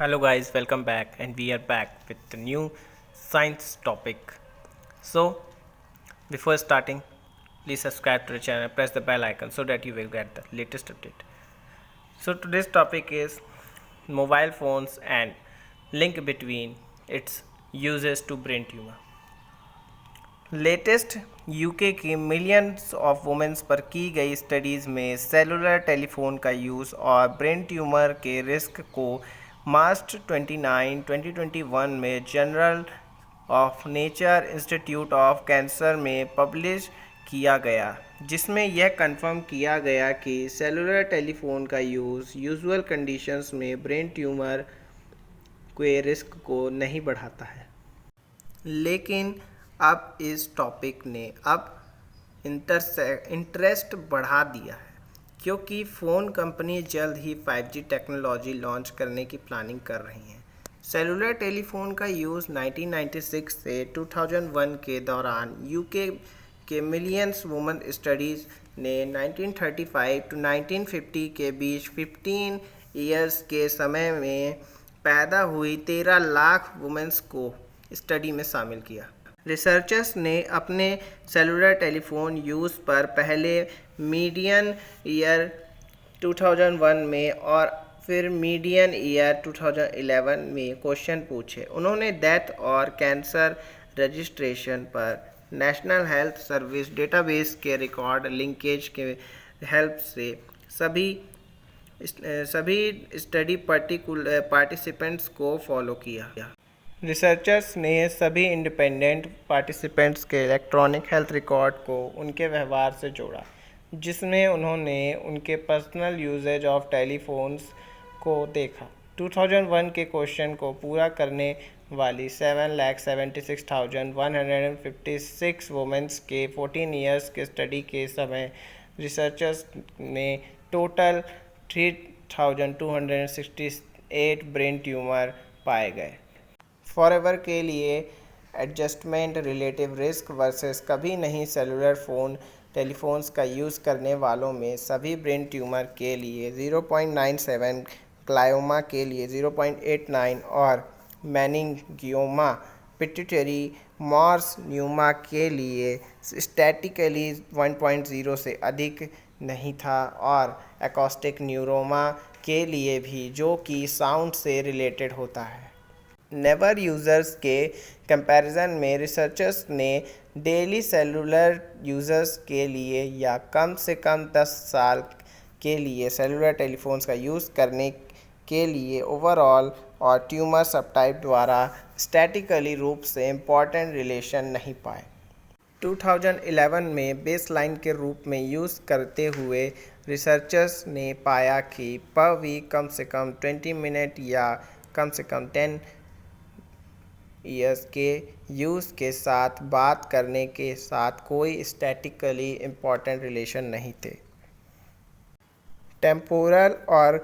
Hello guys, welcome back and we are back with the new science topic. So, before starting, please subscribe to the channel, press the bell icon so that you will get the latest update. So, today's topic is mobile phones and link between its uses to brain tumor. Latest UK की millions of women's पर की गई studies में cellular telephone का use और brain tumour के risk को मार्च 29, 2021 में journal of nature institute of cancer में पब्लिश किया गया, जिसमें यह कंफर्म किया गया कि सेलुलर टेलीफोन का यूज़ यूजुअल कंडीशंस में ब्रेन ट्यूमर के रिस्क को नहीं बढ़ाता है। लेकिन अब इस टॉपिक ने अब इंटरेस्ट बढ़ा दिया है, क्योंकि फ़ोन कंपनी जल्द ही 5G टेक्नोलॉजी लॉन्च करने की प्लानिंग कर रही हैं। सेलुलर टेलीफोन का यूज़ 1996 से 2001 के दौरान यूके के मिलियंस वुमेन स्टडीज़ ने 1935 टू 1950 के बीच 15 ईयर्स के समय में पैदा हुई 13 लाख वुमेन्स को स्टडी में शामिल किया। रिसर्चर्स ने अपने सेलुलर टेलीफोन यूज़ पर पहले मीडियन ईयर 2001 में और फिर मीडियन ईयर 2011 में क्वेश्चन पूछे। उन्होंने डेथ और कैंसर रजिस्ट्रेशन पर नेशनल हेल्थ सर्विस डेटाबेस के रिकॉर्ड लिंकेज के हेल्प से सभी स्टडी पार्टिसिपेंट्स को फॉलो किया। रिसर्चर्स ने सभी इंडिपेंडेंट पार्टिसिपेंट्स के इलेक्ट्रॉनिक हेल्थ रिकॉर्ड को उनके व्यवहार से जोड़ा, जिसमें उन्होंने उनके पर्सनल यूजेज ऑफ टेलीफोन्स को देखा। 2001 के क्वेश्चन को पूरा करने वाली 7,76,156 वुमेन्स के 14 इयर्स के स्टडी के समय रिसर्चर्स ने टोटल 3,268 ब्रेन ट्यूमर पाए गए। फॉरएवर के लिए एडजस्टमेंट रिलेटिव रिस्क वर्सेस कभी नहीं सेलुलर टेलीफोन्स का यूज़ करने वालों में सभी ब्रेन ट्यूमर के लिए 0.97, ग्लायोमा के लिए 0.89 और मेनिंगियोमा पिट्यूटरी मॉर्स न्यूमा के लिए स्टैटिकली 1.0 से अधिक नहीं था, और एकॉस्टिक न्यूरोमा के लिए भी, जो कि साउंड से रिलेटेड होता है। नेवर यूज़र्स के कंपैरिजन में रिसर्चर्स ने डेली सेलुलर यूज़र्स के लिए या कम से कम 10 साल के लिए सेलुलर टेलीफोन्स का यूज़ करने के लिए ओवरऑल और ट्यूमर सबटाइप द्वारा स्टैटिकली रूप से इम्पॉर्टेंट रिलेशन नहीं पाए। 2011 में बेसलाइन के रूप में यूज़ करते हुए रिसर्चर्स ने पाया कि पर वीक कम से कम 20 मिनट या कम से कम 10 ईयर्स के यूज़ के साथ बात करने के साथ कोई स्टैटिकली इम्पॉर्टेंट रिलेशन नहीं थे। टेम्पोरल और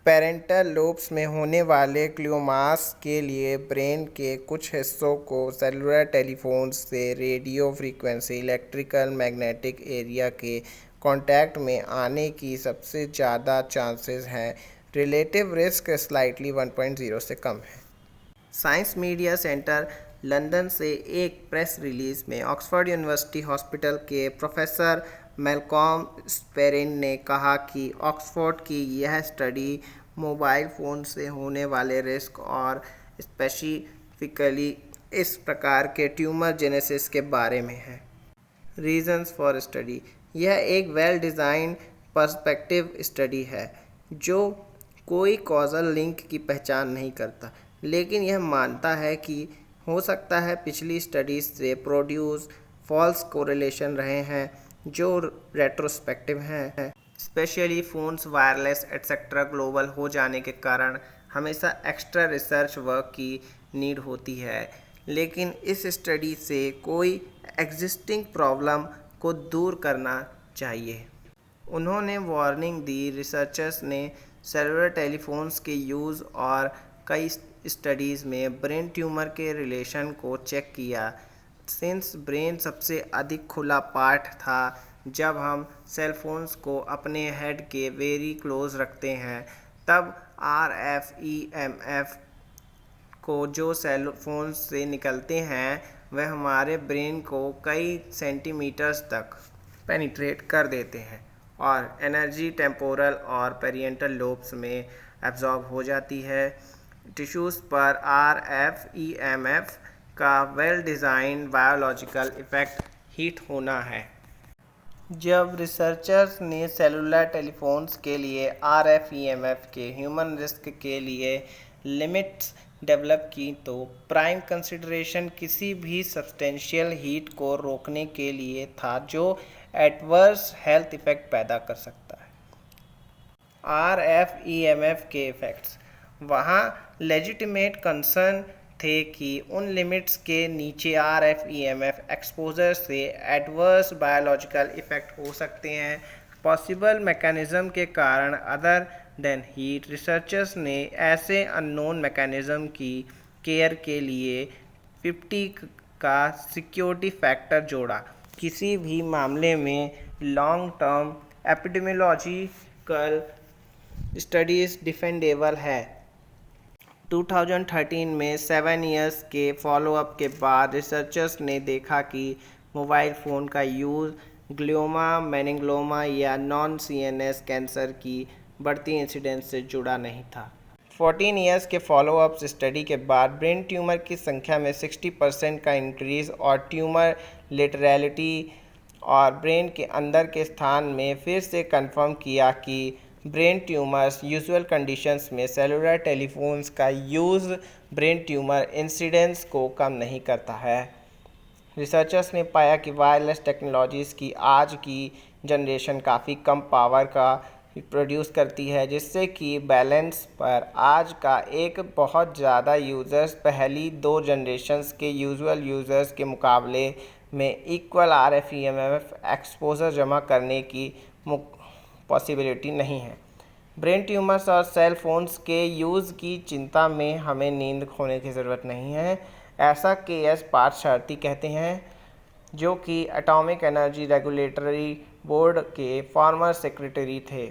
पेरेंटल लोब्स में होने वाले ग्लियोमास के लिए ब्रेन के कुछ हिस्सों को सेलुलर टेलीफोन्स से radio frequency electrical magnetic area के कांटेक्ट में आने की सबसे ज़्यादा चांसेस हैं। रिलेटिव रिस्क स्लाइटली 1.0 से कम है। साइंस मीडिया सेंटर लंदन से एक प्रेस रिलीज़ में ऑक्सफोर्ड यूनिवर्सिटी हॉस्पिटल के प्रोफेसर मैलकॉम स्पेरिन ने कहा कि ऑक्सफोर्ड की यह स्टडी मोबाइल फ़ोन से होने वाले रिस्क और स्पेसिफिकली इस प्रकार के ट्यूमर जेनेसिस के बारे में है। रीजंस फॉर स्टडी: यह एक वेल डिज़ाइन पर्सपेक्टिव स्टडी है जो कोई कॉजल लिंक की पहचान नहीं करता, लेकिन यह मानता है कि हो सकता है पिछली स्टडीज से प्रोड्यूस फॉल्स कोरिलेशन रहे हैं जो रेट्रोस्पेक्टिव हैं। Specially phones wireless etcetera global हो जाने के कारण हमेशा एक्स्ट्रा रिसर्च वर्क की नीड होती है, लेकिन इस स्टडी से कोई एग्जिस्टिंग प्रॉब्लम को दूर करना चाहिए। उन्होंने वार्निंग दी। रिसर्चर्स ने सेलुलर टेलीफोन्स के यूज़ और कई स्टडीज़ में ब्रेन ट्यूमर के रिलेशन को चेक किया। सिंस ब्रेन सबसे अधिक खुला पार्ट था, जब हम सेल फोन्स को अपने हेड के वेरी क्लोज रखते हैं, तब RF को जो सेल फोन से निकलते हैं वह हमारे ब्रेन को कई सेंटीमीटर्स तक पेनिट्रेट कर देते हैं और एनर्जी टेम्पोरल और पेरिएंटल लोब्स में एब्जॉर्ब हो जाती है। टिश्यूज़ पर RF का well designed biological effect heat होना है। जब रिसर्चर्स ने सेलुलर टेलीफोन्स के लिए RF के ह्यूमन रिस्क के लिए लिमिट्स डेवलप की तो प्राइम कंसिडरेशन किसी भी सब्सटेंशियल हीट को रोकने के लिए था जो एडवर्स हेल्थ इफ़ेक्ट पैदा कर सकता है। RF के इफ़ेक्ट्स वहाँ लेजिटिमेट कंसर्न थे कि उन लिमिट्स के नीचे RF एक्सपोजर से एडवर्स बायोलॉजिकल इफ़ेक्ट हो सकते हैं। पॉसिबल मैकेनिज़्म के कारण अदर देन हीट, रिसर्चर्स ने ऐसे अननोन मैकेनिज़्म की केयर के लिए 50 का सिक्योरिटी फैक्टर जोड़ा। किसी भी मामले में long term epidemiological studies defendable है। 2013 में 7 इयर्स के फॉलोअप के बाद रिसर्चर्स ने देखा कि मोबाइल फ़ोन का यूज़ ग्लियोमा, मेनिंग्लोमा या नॉन CNS कैंसर की बढ़ती इंसिडेंस से जुड़ा नहीं था। 14 इयर्स के फॉलोअप स्टडी के बाद ब्रेन ट्यूमर की संख्या में 60% का इंक्रीज़ और ट्यूमर लेटरलिटी और ब्रेन के अंदर के स्थान में फिर से कंफर्म किया कि ब्रेन ट्यूमर्स यूजुअल कंडीशंस में सेलुलर टेलीफोन्स का यूज़ ब्रेन ट्यूमर इंसिडेंस को कम नहीं करता है। रिसर्चर्स ने पाया कि वायरलेस टेक्नोलॉजीज़ की आज की जनरेशन काफ़ी कम पावर का प्रोड्यूस करती है, जिससे कि बैलेंस पर आज का एक बहुत ज़्यादा यूज़र्स पहली 2 जनरेशन्स के यूजुअल यूज़र्स के मुकाबले में इक्वल RF एक्सपोजर जमा करने की पॉसिबिलिटी नहीं है। ब्रेन ट्यूमर्स और सेल फोन्स के यूज़ की चिंता में हमें नींद खोने की ज़रूरत नहीं है, ऐसा KS पार्थसारथी कहते हैं, जो कि एटॉमिक एनर्जी रेगुलेटरी बोर्ड के फॉर्मर सेक्रेटरी थे।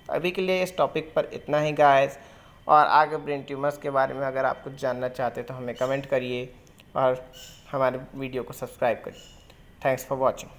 अभी के लिए इस टॉपिक पर इतना ही गाइस, और आगे ब्रेन ट्यूमर्स के बारे में अगर आप कुछ जानना चाहते तो हमें कमेंट करिए और हमारे वीडियो को सब्सक्राइब करिए। Thanks for watching.